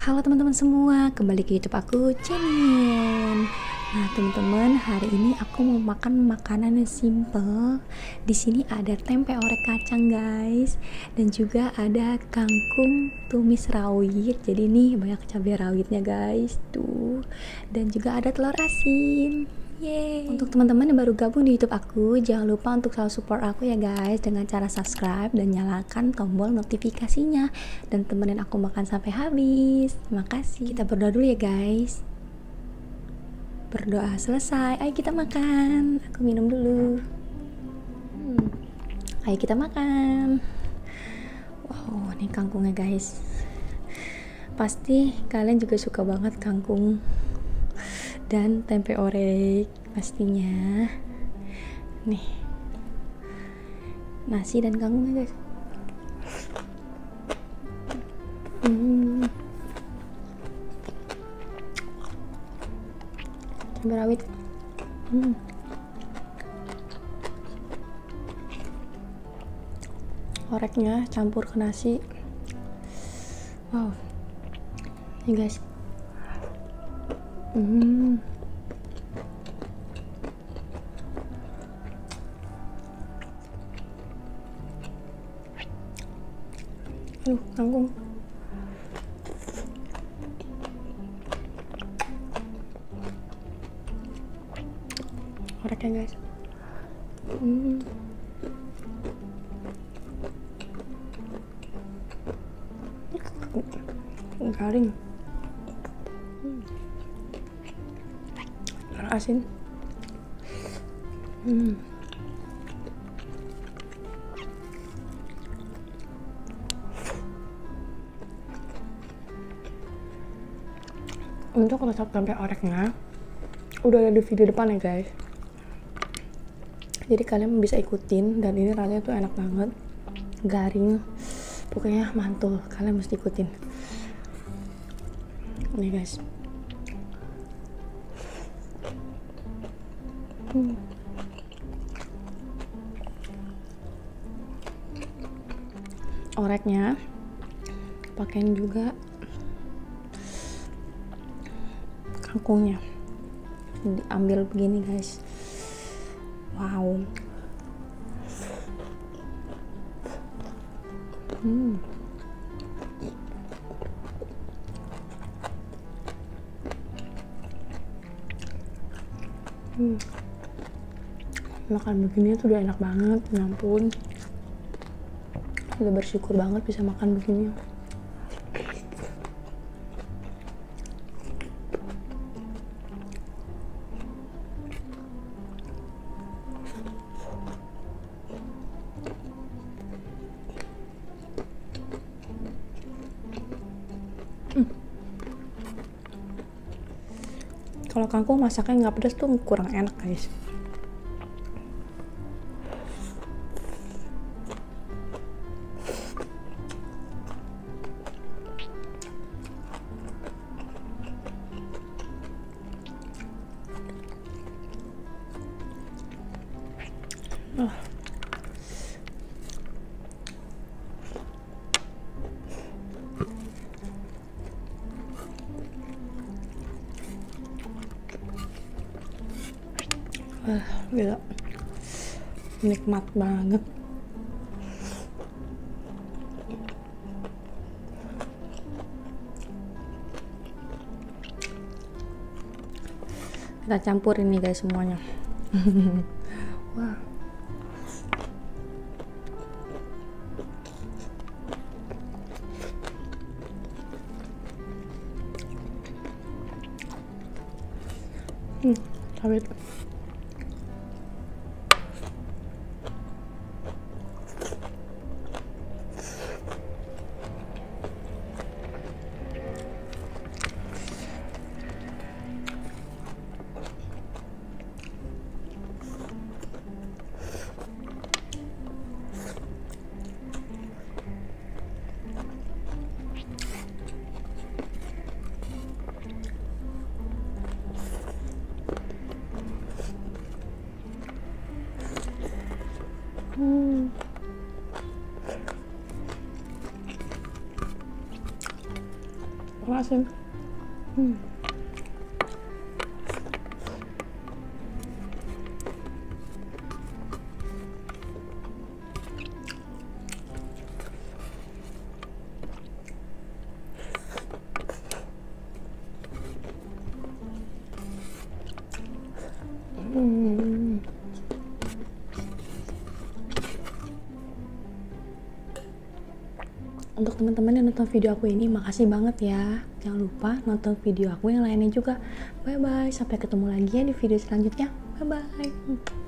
Halo teman-teman semua, kembali ke YouTube aku, Cenin. Nah, teman-teman, hari ini aku mau makan makanan yang simple. Di sini ada tempe orek kacang, guys, dan juga ada kangkung tumis rawit. Jadi nih banyak cabai rawitnya, guys. Tuh. Dan juga ada telur asin. Yeay. Untuk teman-teman yang baru gabung di YouTube aku, jangan lupa untuk selalu support aku ya guys, dengan cara subscribe dan nyalakan tombol notifikasinya, dan temenin aku makan sampai habis. Makasih. Kita berdoa dulu ya guys. Berdoa selesai, ayo kita makan. Aku minum dulu. Ayo kita makan. Wow, ini kangkungnya guys. Pasti kalian juga suka banget kangkung dan tempe orek pastinya. Nih, nasi dan kangkungnya guys. Cabai rawit. Oreknya campur ke nasi. Wow, ini guys. Kangkung. Oreknya guys. Garing. Asin. Untuk resep tempe oreknya udah ada di video depan ya guys, jadi kalian bisa ikutin, dan ini rasanya tuh enak banget, garing, pokoknya mantul, kalian mesti ikutin. Nih guys. Oreknya pakein juga kangkungnya, diambil begini guys. Wow. Makan begini tuh udah enak banget, ya ampun. Udah bersyukur banget bisa makan begini. Kalau kangkung masaknya nggak pedas tuh kurang enak guys. Gila, nikmat banget. Kita campur ini guys semuanya. Wah. Sawit. Asin. Untuk teman-teman yang nonton video aku ini, makasih banget ya. Jangan lupa nonton video aku yang lainnya juga. Bye bye, sampai ketemu lagi ya di video selanjutnya. Bye bye.